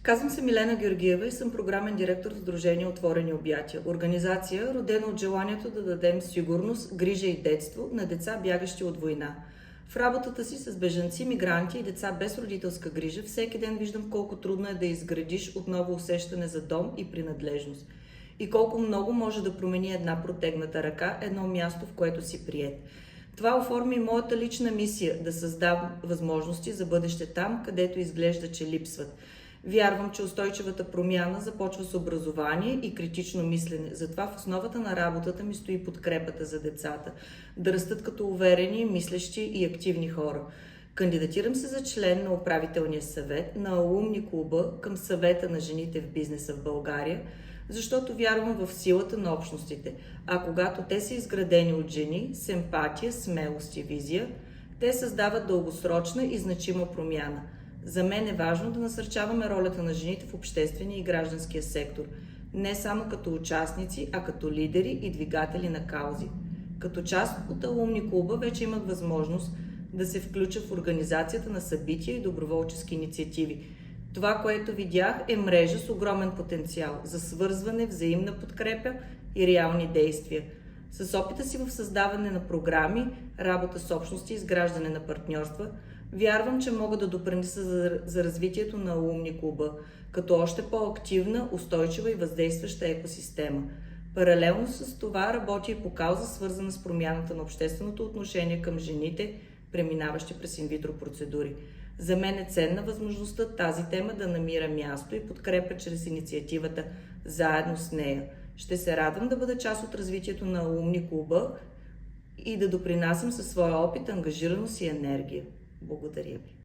Казвам се Милена Георгиева и съм програмен директор в Сдружение Отворени обятия. Организация, родена от желанието да дадем сигурност, грижа и детство на деца, бягащи от война. В работата си с бежанци, мигранти и деца без родителска грижа, всеки ден виждам колко трудно е да изградиш отново усещане за дом и принадлежност. И колко много може да промени една протегната ръка, едно място, в което си приет. Това оформи моята лична мисия – да създавам възможности за бъдеще там, където изглежда, че липсват. Вярвам, че устойчивата промяна започва с образование и критично мислене. Затова в основата на работата ми стои подкрепата за децата, да растат като уверени, мислещи и активни хора. Кандидатирам се за член на управителния съвет на Алумни клуба към Съвета на жените в бизнеса в България, защото вярвам в силата на общностите. А когато те са изградени от жени с емпатия, смелост и визия, те създават дългосрочна и значима промяна. За мен е важно да насърчаваме ролята на жените в обществения и гражданския сектор, не само като участници, а като лидери и двигатели на каузи. Като част от Алумни клуба вече имах възможност да се включа в организацията на събития и доброволчески инициативи. Това, което видях, е мрежа с огромен потенциал за свързване, взаимна подкрепа и реални действия. С опита си в създаване на програми, работа с общности и изграждане на партньорства, вярвам, че мога да допринеса за развитието на Алумни клуба, като още по-активна, устойчива и въздействаща екосистема. Паралелно с това работя и по кауза, свързана с промяната на общественото отношение към жените, преминаващи през инвитро процедури. За мен е ценна възможността тази тема да намира място и подкрепа чрез инициативата заедно с нея. Ще се радвам да бъда част от развитието на Алумни клуба и да допринасям със своя опит, ангажираност и енергия. Благодаря ви.